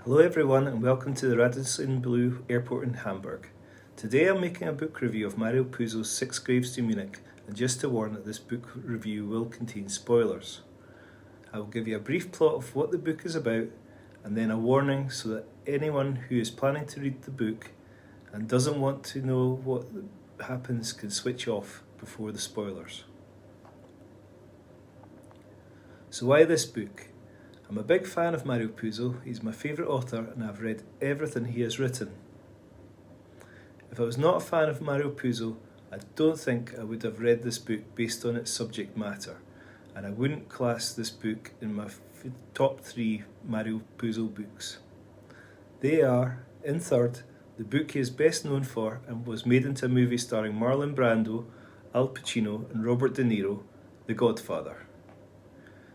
Hello everyone and welcome to the Radisson Blu Airport in Hamburg. Today I'm making a book review of Mario Puzo's Six Graves to Munich, and just to warn that this book review will contain spoilers. I will give you a brief plot of what the book is about and then a warning so that anyone who is planning to read the book and doesn't want to know what happens can switch off before the spoilers. So why this book? I'm a big fan of Mario Puzo. He's my favourite author and I've read everything he has written. If I was not a fan of Mario Puzo, I don't think I would have read this book based on its subject matter, and I wouldn't class this book in my top 3 Mario Puzo books. They are, in third, the book he is best known for and was made into a movie starring Marlon Brando, Al Pacino and Robert De Niro, The Godfather.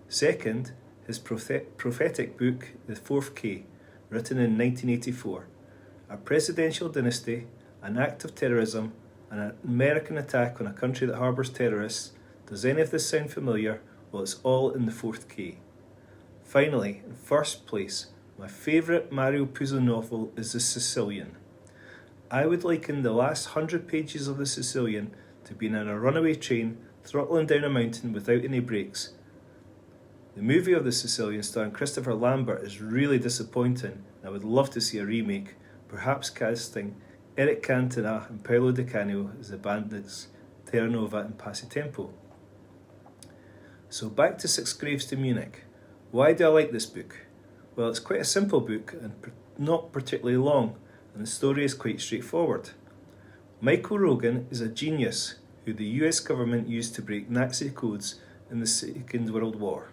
Second, his prophetic book, The Fourth K, written in 1984, a presidential dynasty, an act of terrorism, and an American attack on a country that harbours terrorists. Does any of this sound familiar? Well, it's all in The Fourth K. Finally, in first place, my favourite Mario Puzo novel is The Sicilian. I would liken the last 100 pages of The Sicilian to being in a runaway train throttling down a mountain without any brakes. The movie of The Sicilian starring Christopher Lambert is really disappointing, and I would love to see a remake, perhaps casting Eric Cantona and Paolo Di Canio as the bandits Terranova and Passatempo. So back to Six Graves to Munich. Why do I like this book? Well, it's quite a simple book and not particularly long, and the story is quite straightforward. Michael Rogan is a genius who the US government used to break Nazi codes in the Second World War.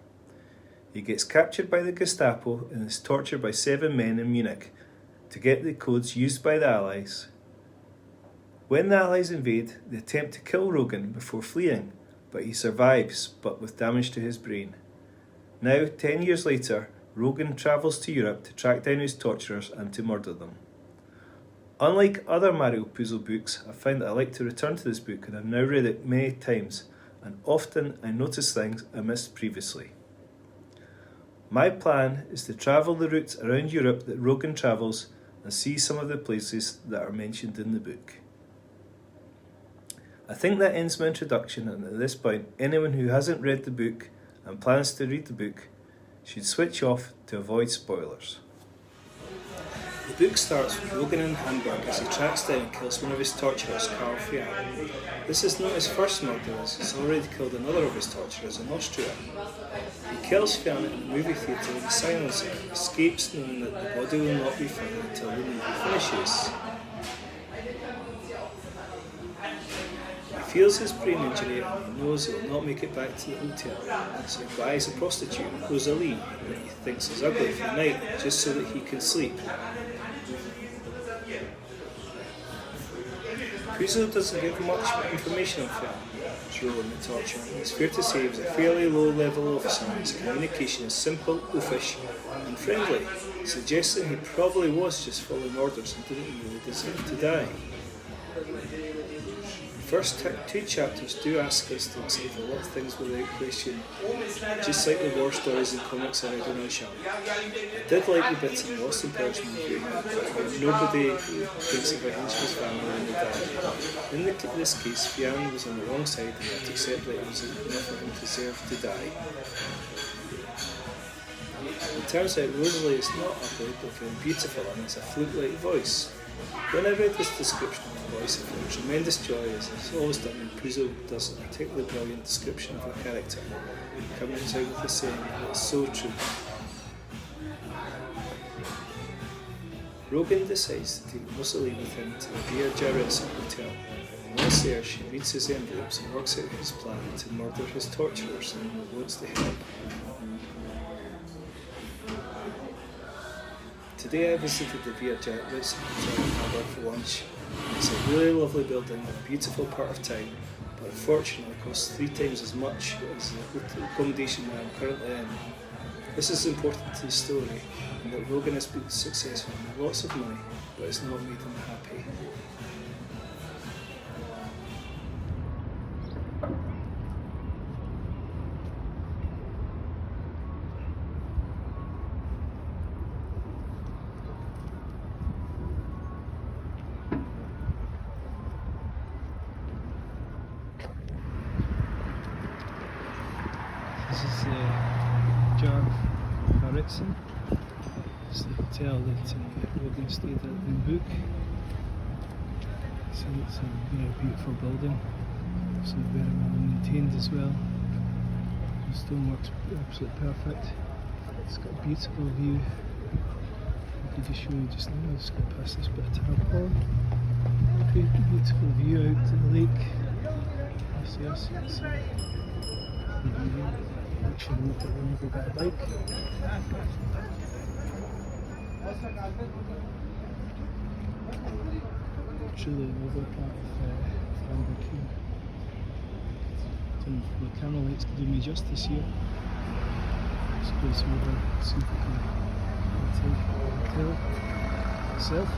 He gets captured by the Gestapo and is tortured by 7 men in Munich to get the codes used by the Allies. When the Allies invade, they attempt to kill Rogan before fleeing, but he survives, but with damage to his brain. Now, 10 years later, Rogan travels to Europe to track down his torturers and to murder them. Unlike other Mario Puzo books, I find that I like to return to this book, and I've now read it many times, and often I notice things I missed previously. My plan is to travel the routes around Europe that Rogan travels and see some of the places that are mentioned in the book. I think that ends my introduction, and at this point anyone who hasn't read the book and plans to read the book should switch off to avoid spoilers. The book starts with Rogan in Hamburg as he tracks down and kills one of his torturers, Karl Fian. This is not his first murder, as he's already killed another of his torturers in Austria. He kills Fian in a movie theatre with a silencer and escapes knowing that the body will not be found until the movie finishes. He feels his brain injury and he knows he will not make it back to the hotel, so he buys a prostitute, Rosalie, that he thinks is ugly for the night, just so that he can sleep. Puzo doesn't give much information on Fian's role in the torture, and it's fair to say he was a fairly low-level officer and his communication is simple, oafish and friendly, suggesting he probably was just following orders and didn't really deserve to die. The first 2 chapters do ask us to accept a lot of things without question, just like the war stories and comics I read when I was young. I did like the bits in Lost in Paris movie where nobody thinks of a henchman's family when they die. In this case, Fian was on the wrong side and had to accept that it was enough for him to deserve to die. It turns out Rosalie is not ugly but very beautiful and has a flute-like voice. When I read this description of the voice, I felt tremendous joy, as it's always done when Puzo does a particularly brilliant description of a character, coming out with the saying that it's so true. Rogan decides to take Rosalie with him to the Via Jarezza hotel, and once there she reads his envelopes and works out his plan to murder his torturers and wants to help. Today I visited the Via Jarezza hotel in Hamburg for lunch. It's a really lovely building in a beautiful part of town, but unfortunately costs 3 times as much as the accommodation that I'm currently in. This is important to the story, and that Rogan has been successful and made lots of money, but it's not made him happy. Jackson. It's the hotel that Rogan stayed at in the book. So it's a very beautiful building, so very well maintained as well. The stonework's absolutely perfect. It's got a beautiful view. I can just show you just now. I'll just go past this bit of tarpaulin. Beautiful view out to the lake. Yes, it's actually look at one go back bike. Truly lovely part of Hamburg here. And the camera lights do me justice here. Let's go over, see if we can take the hotel itself.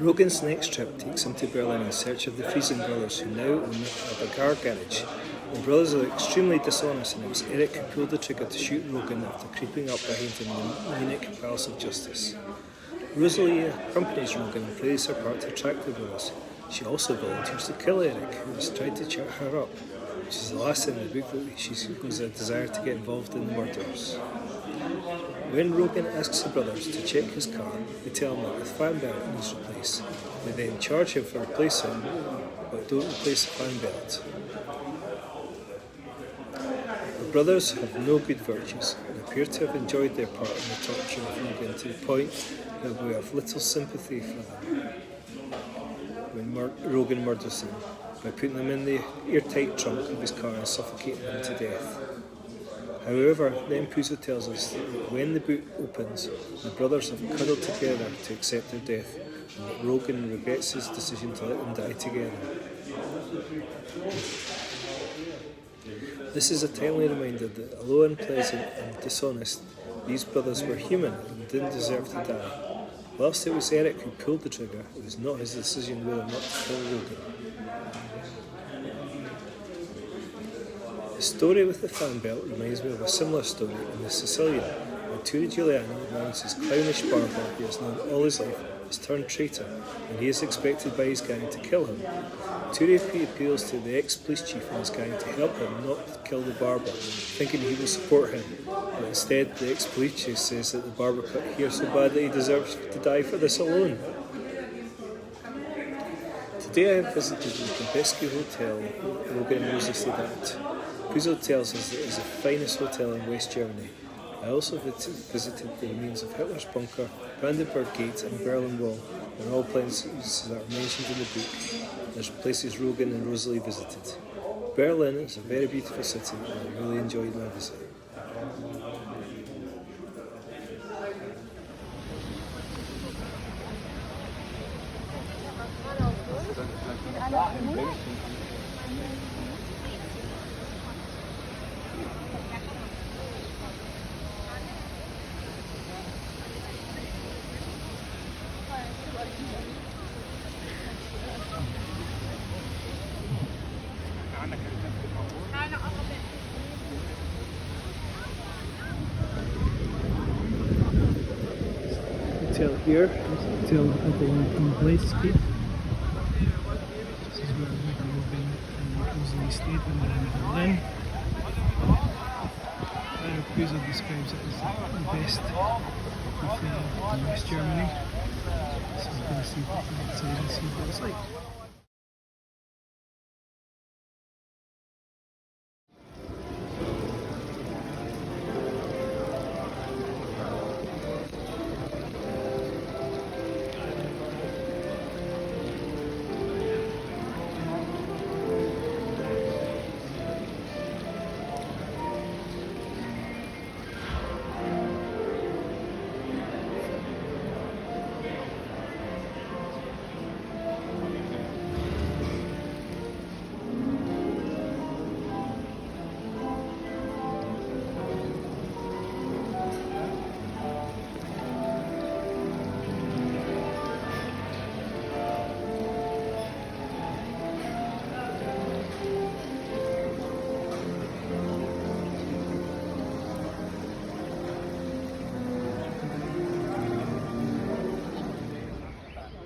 Rogan's next trip takes him to Berlin in search of the Friesen brothers, who now own a car garage. The brothers are extremely dishonest, and it was Eric who pulled the trigger to shoot Rogan after creeping up behind him in the Munich Palace of Justice. Rosalie accompanies Rogan and plays her part to attract the brothers. She also volunteers to kill Eric, who has tried to chat her up, which is the last thing in the book that she shows a desire to get involved in the murders. When Rogan asks the brothers to check his car, they tell him that the fan belt needs replaced. They then charge him for replacing, but don't replace the fan belt. The brothers have no good virtues and appear to have enjoyed their part in the torture of Rogan to the point that we have little sympathy for them when Rogan murders them by putting them in the airtight trunk of his car and suffocating them to death. However, then Puzo tells us that when the book opens, the brothers have cuddled together to accept their death, and that Rogan regrets his decision to let them die together. This is a timely reminder that although unpleasant and dishonest, these brothers were human and didn't deserve to die. Whilst it was Eric who pulled the trigger, it was not his decision whether or not to kill Rogan. The story with the fan belt reminds me of a similar story in The Sicilian, where Turi Giuliano announces his clownish barber, who has known all his life, has turned traitor, and he is expected by his gang to kill him. Turi appeals to the ex-police chief and his gang to help him not kill the barber, thinking he will support him, but instead the ex-police chief says that the barber cut hair so bad that he deserves to die for this alone. Today I have visited the Budapest Hotel Rogan and Rosie stayed at. Puzo tells us that it is the finest hotel in West Germany. I also visited the remains of Hitler's bunker, Brandenburg Gate and Berlin Wall, and all places that are mentioned in the book. There's places Rogan and Rosalie visited. Berlin is a very beautiful city and I really enjoyed my visit. here till the Blaze Speed. This is where Michael Rogan and Puzo stayed when they were in Berlin. Mario Puzo describes it as the best buffet in West Germany. So we're going to see outside and see what it's like.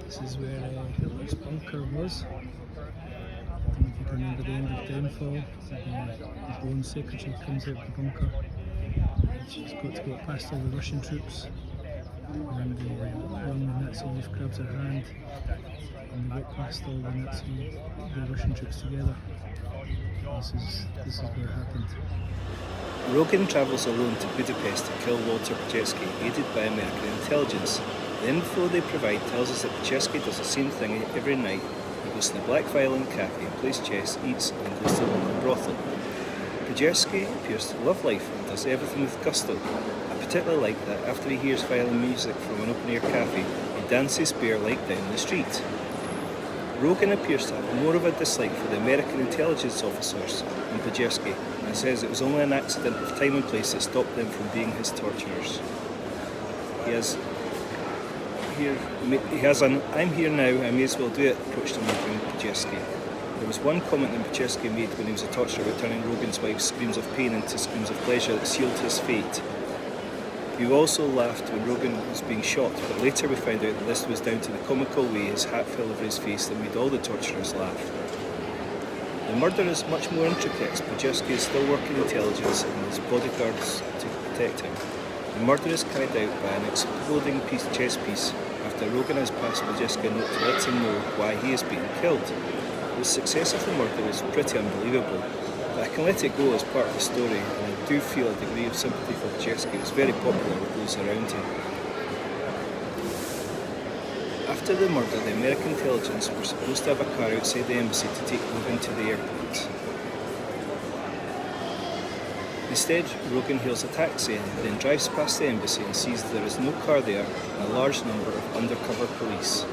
This is where Hitler's bunker was. I don't know if you can remember the end of Downfall. The Bone secretary comes out of the bunker. She's got to go past all the Russian troops. And one Nazi youth grabs her hand and they walk past all the Russian troops together. This is where it happened. Rogan travels alone to Budapest to kill Walter Pachetsky, aided by American intelligence. The info they provide tells us that Pachetsky does the same thing every night. He goes to the Black Violin Cafe, plays chess, eats, and goes to the local brothel. Pachetsky appears to love life and does everything with gusto. I particularly like that after he hears violin music from an open-air cafe, he dances bare-legged down the street. Rogan appears to have more of a dislike for the American intelligence officers than Pachetsky, and says it was only an accident of time and place that stopped them from being his torturers. He has an "I'm here now, I may as well do it" approach to Rogan Pachetsky. There was one comment that Pachetsky made when he was a torturer about turning Rogan's wife's screams of pain into screams of pleasure that sealed his fate. We also laughed when Rogan was being shot, but later we found out that this was down to the comical way his hat fell over his face that made all the torturers laugh. The murder is much more intricate as Pachetsky is still working intelligence and his bodyguards to protect him. The murder is carried out by an exploding chess piece after Rogan has passed Pachetsky a note to let him know why he is being killed. The success of the murder is pretty unbelievable, but I can let it go as part of the story, and I do feel a degree of sympathy for Pachetsky. He was very popular with those around him. After the murder, the American intelligence were supposed to have a car outside the embassy to take Rogan to the airport. Instead, Rogan hails a taxi and then drives past the embassy and sees there is no car there and a large number of undercover police.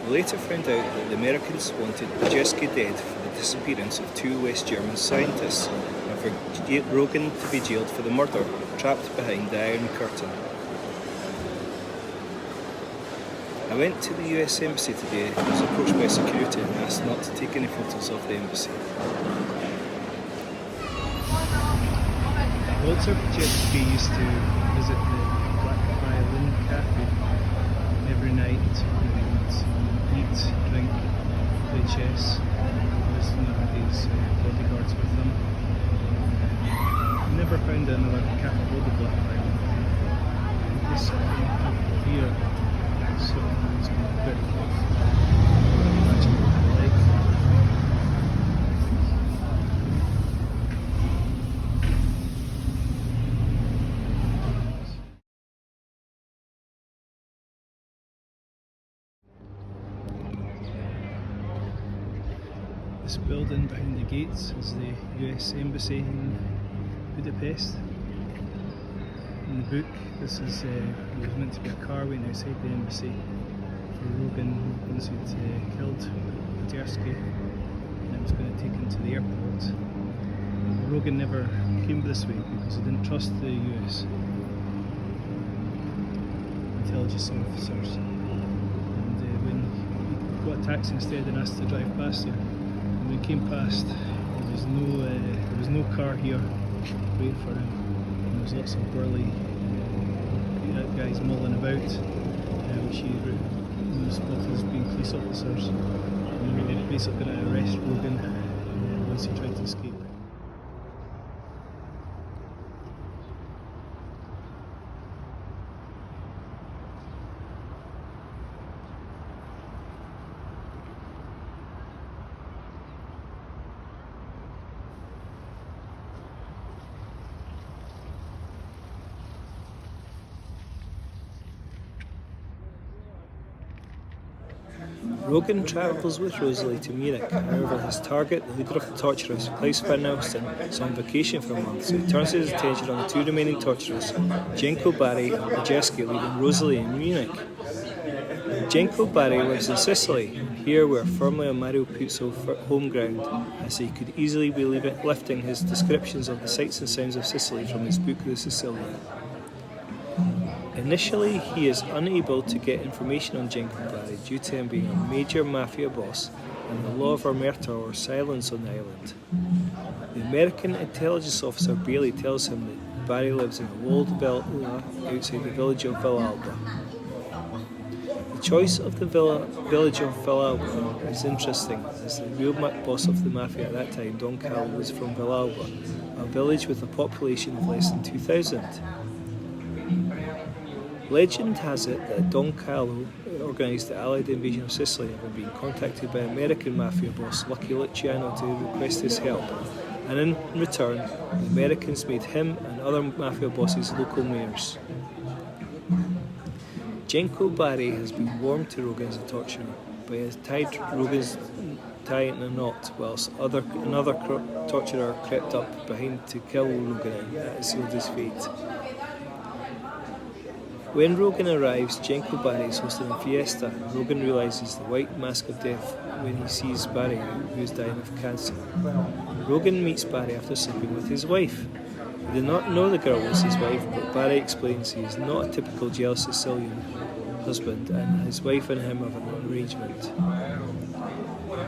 We later found out that the Americans wanted Pachetsky dead for the disappearance of 2 West German scientists and for Rogan to be jailed for the murder, trapped behind the Iron Curtain. I went to the US Embassy today and was approached by security and asked not to take any photos of the embassy. Walter Pachetsky used to visit the Black Violin Cafe every night. He would eat, drink, play chess. Always had his bodyguards with him. Never found another cafe called the Black Violin. This here, so it's very close. Imagine what it's like. This building behind the gates is the US Embassy in Budapest. In the book, this is there was meant to be a car waiting outside the embassy for Rogan once he'd killed Pachetsky, and it was going to take him to the airport. Rogan never came this way because he didn't trust the US intelligence officers. And when he got a taxi instead and asked to drive past here, when we came past, there was no car here waiting for him, and there was lots of burly guys mulling about, which he spotted as being police officers. And they're basically going to arrest Rogan once he tried to escape. Rogan travels with Rosalie to Munich. However, his target, the leader of the torturers, Klaus van Osten, is on vacation for a month, so he turns his attention on the two remaining torturers, Jenko Barry and Majeski, leaving Rosalie in Munich. Jenko Barry lives in Sicily. Here we're firmly on Mario Puzo home ground, as he could easily be lifting his descriptions of the sights and sounds of Sicily from his book The Sicilian. Initially, he is unable to get information on Jenko Barry due to him being a major mafia boss and the law of omerta or silence on the island. The American intelligence officer Bailey tells him that Barry lives in a walled villa outside the village of Villalba. The choice of the village of Villalba is interesting, as the real boss of the mafia at that time, Don Carlo, was from Villalba, a village with a population of less than 2,000. Legend has it that Don Carlo organised the Allied invasion of Sicily, having been contacted by American mafia boss Lucky Luciano to request his help, and in return, the Americans made him and other mafia bosses local mayors. Jenko Barry has been warmed to Rogan as a torturer, but he has tied Rogan's tie in a knot, whilst another torturer crept up behind to kill Rogan and sealed his fate. When Rogan arrives, Jenko Barry is hosting a fiesta, and Rogan realises the white mask of death when he sees Barry, who is dying of cancer. Rogan meets Barry after sleeping with his wife. He did not know the girl was his wife, but Barry explains he is not a typical jealous Sicilian husband, and his wife and him have an arrangement.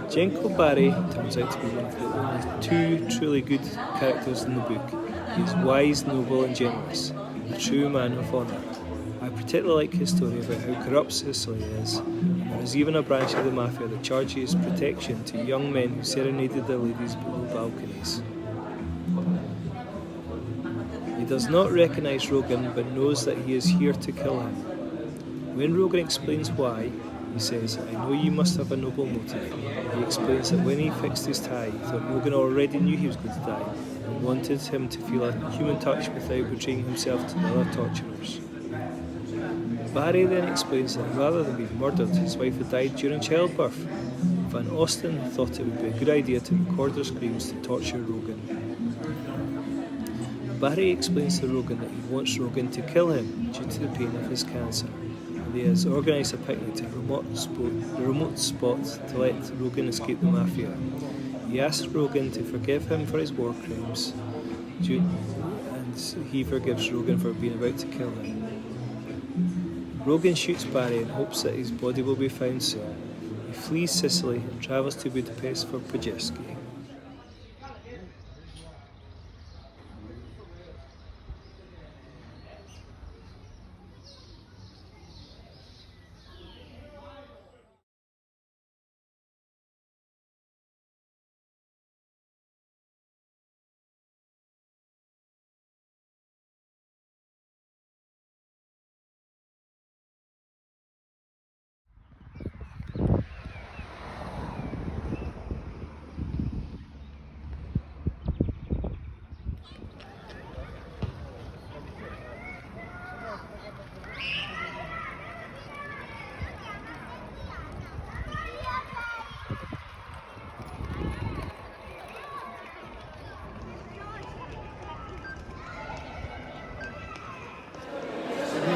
Jenko Barry turns out to be one of the only two truly good characters in the book. He is wise, noble and generous, a true man of honour. I particularly like his story about how corrupt Sicily is, and there is even a branch of the mafia that charges protection to young men who serenaded their ladies below balconies. He does not recognise Rogan, but knows that he is here to kill him. When Rogan explains why, he says, "I know you must have a noble motive." He explains that when he fixed his tie, he thought Rogan already knew he was going to die, and wanted him to feel a human touch without betraying himself to the other torturers. Barry then explains that rather than being murdered, his wife had died during childbirth. Van Osten thought it would be a good idea to record her screams to torture Rogan. Barry explains to Rogan that he wants Rogan to kill him due to the pain of his cancer, and he has organised a picnic to a remote spot to let Rogan escape the mafia. He asks Rogan to forgive him for his war crimes, and he forgives Rogan for being about to kill him. Rogan shoots Barry and hopes that his body will be found soon. He flees Sicily and travels to Budapest for Majeski.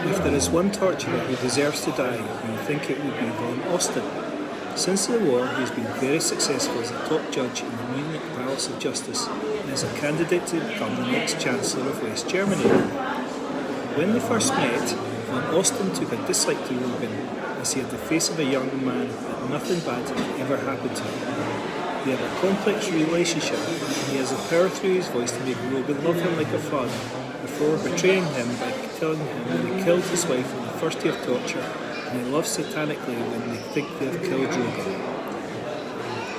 If there is one torturer who deserves to die, you would think it would be Van Osten. Since the war, he has been very successful as a top judge in the Munich Palace of Justice and is a candidate to become the next Chancellor of West Germany. When they first met, Van Osten took a dislike to Rogan, as he had the face of a young man that nothing bad had ever happened to him. They have a complex relationship, and he has the power through his voice to make Rogan love him like a father, before betraying him by killing him when they killed his wife on the first day of torture, and he loves satanically when they think they have killed Rogan.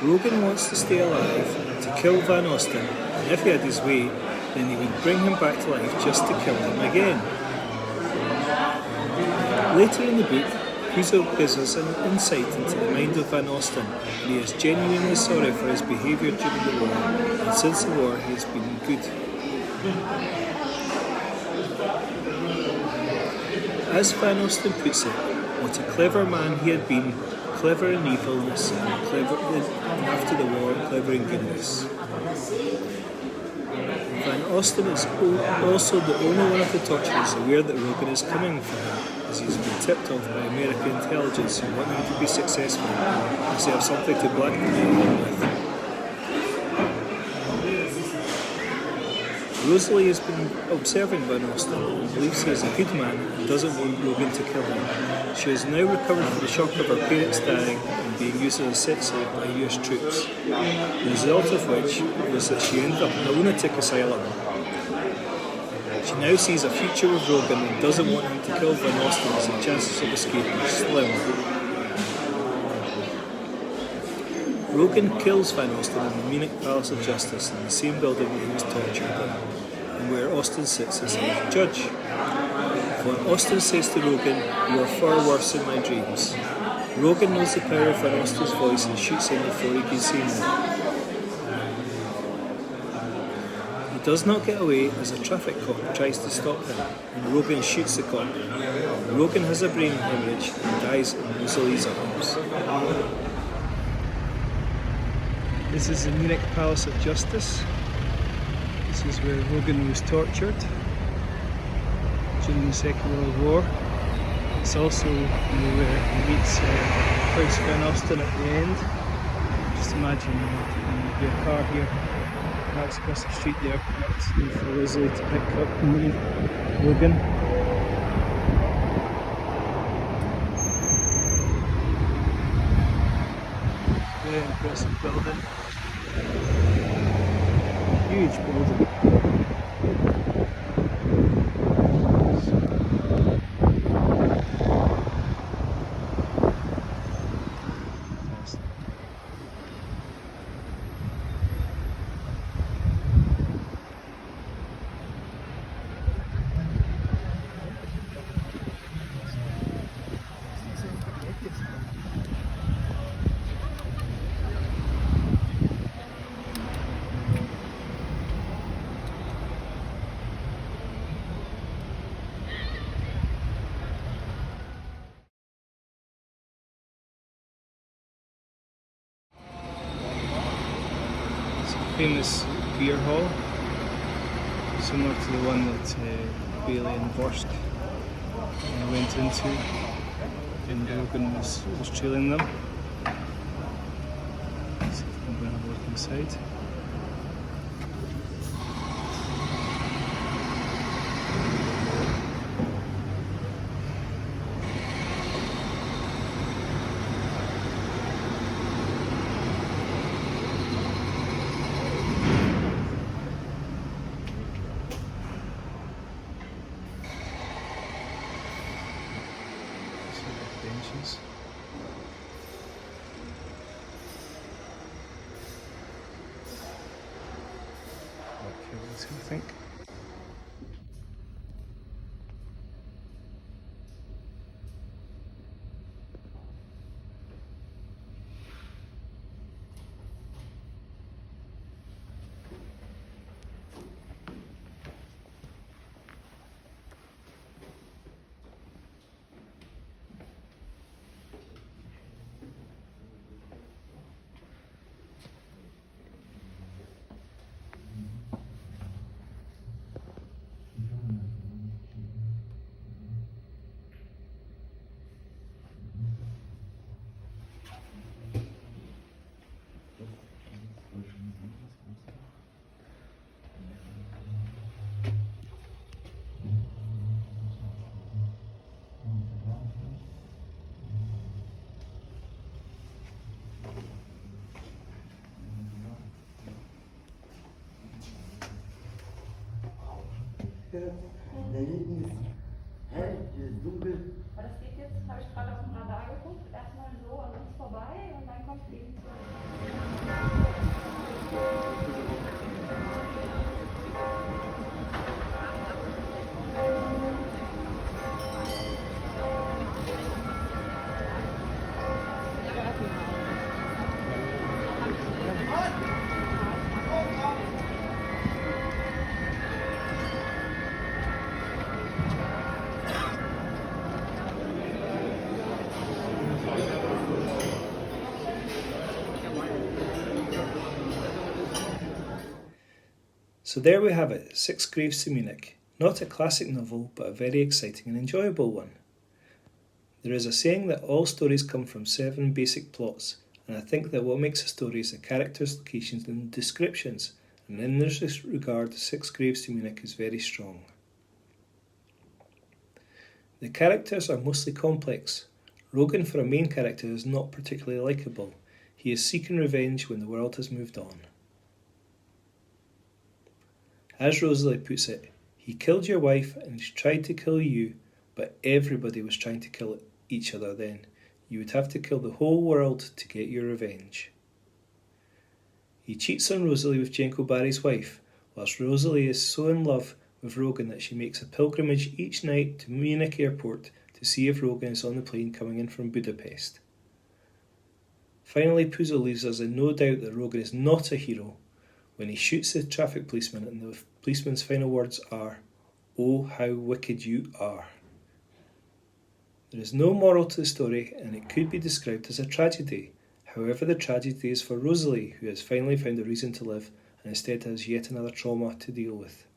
Rogan wants to stay alive, to kill Van Osten, and if he had his way, then he would bring him back to life just to kill him again. Later in the book, Puzo gives us an insight into the mind of Van Osten, and he is genuinely sorry for his behaviour during the war, and since the war he has been good. As Van Osten puts it, what a clever man he had been, clever in evilness, and clever after the war, clever in goodness. Van Osten is also the only one of the torturers aware that Rogan is coming for him, as he has been tipped off by American intelligence who want him to be successful, as they have something to blackmail him with. Rosalie has been observing Van Osten and believes he is a good man and doesn't want Rogan to kill him. She has now recovered from the shock of her parents dying and being used as a sex slave by US troops, the result of which was that she ended up in a lunatic asylum. She now sees a future with Rogan and doesn't want him to kill Van Osten as the chances of escape are slim. Rogan kills Van Osten in the Munich Palace of Justice in the same building where he was tortured in, and where Osten sits as a judge. Van Osten says to Rogan, "You are far worse in my dreams." Rogan knows the power of Van Osten's voice and shoots him before he can say more. He does not get away as a traffic cop tries to stop him, and Rogan shoots the cop. Rogan has a brain hemorrhage and dies in Rosalie's arms. This is the Munich Palace of Justice. This is where Rogan was tortured during the Second World War. It's also where he meets Klaus Van Osten at the end. Just imagine there'll be a car here, that's across the street there, that's for Rosalie to pick up Rogan. Very impressive building. Huge building. Famous beer hall, similar to the one that Bailey and Vorsk went into, and Rogan was trailing them. Let's see if we can go and have a look inside. Benches. I think. Da hinten ist dunkel. Aber das geht jetzt, habe ich gerade auf dem Radar geguckt, erstmal so an uns vorbei und dann kommt Fliegen zurück. So there we have it, Six Graves to Munich. Not a classic novel, but a very exciting and enjoyable one. There is a saying that all stories come from 7 basic plots, and I think that what makes a story is the characters, locations and descriptions, and in this regard, Six Graves to Munich is very strong. The characters are mostly complex. Rogan, for a main character, is not particularly likeable. He is seeking revenge when the world has moved on. As Rosalie puts it, he killed your wife and he tried to kill you, but everybody was trying to kill each other then. You would have to kill the whole world to get your revenge. He cheats on Rosalie with Jenko Barry's wife, whilst Rosalie is so in love with Rogan that she makes a pilgrimage each night to Munich airport to see if Rogan is on the plane coming in from Budapest. Finally, Puzo leaves us in no doubt that Rogan is not a hero when he shoots the traffic policeman and the policeman's final words are, "Oh, how wicked you are." There is no moral to the story and it could be described as a tragedy. However, the tragedy is for Rosalie, who has finally found a reason to live and instead has yet another trauma to deal with.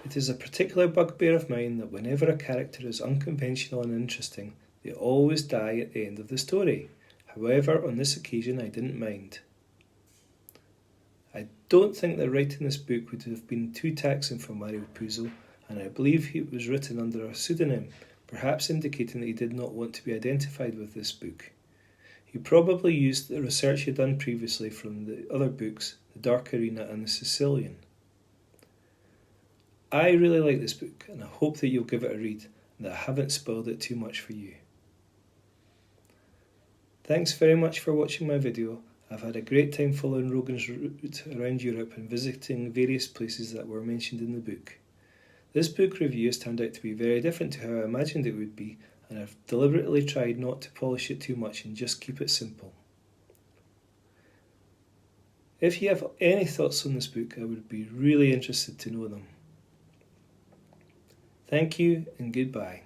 It is a particular bugbear of mine that whenever a character is unconventional and interesting, they always die at the end of the story. However, on this occasion I didn't mind. I don't think that writing this book would have been too taxing for Mario Puzo, and I believe it was written under a pseudonym, perhaps indicating that he did not want to be identified with this book. He probably used the research he had done previously from the other books, The Dark Arena and The Sicilian. I really like this book, and I hope that you'll give it a read, and that I haven't spoiled it too much for you. Thanks very much for watching my video. I've had a great time following Rogan's route around Europe and visiting various places that were mentioned in the book. This book review has turned out to be very different to how I imagined it would be, and I've deliberately tried not to polish it too much and just keep it simple. If you have any thoughts on this book, I would be really interested to know them. Thank you and goodbye.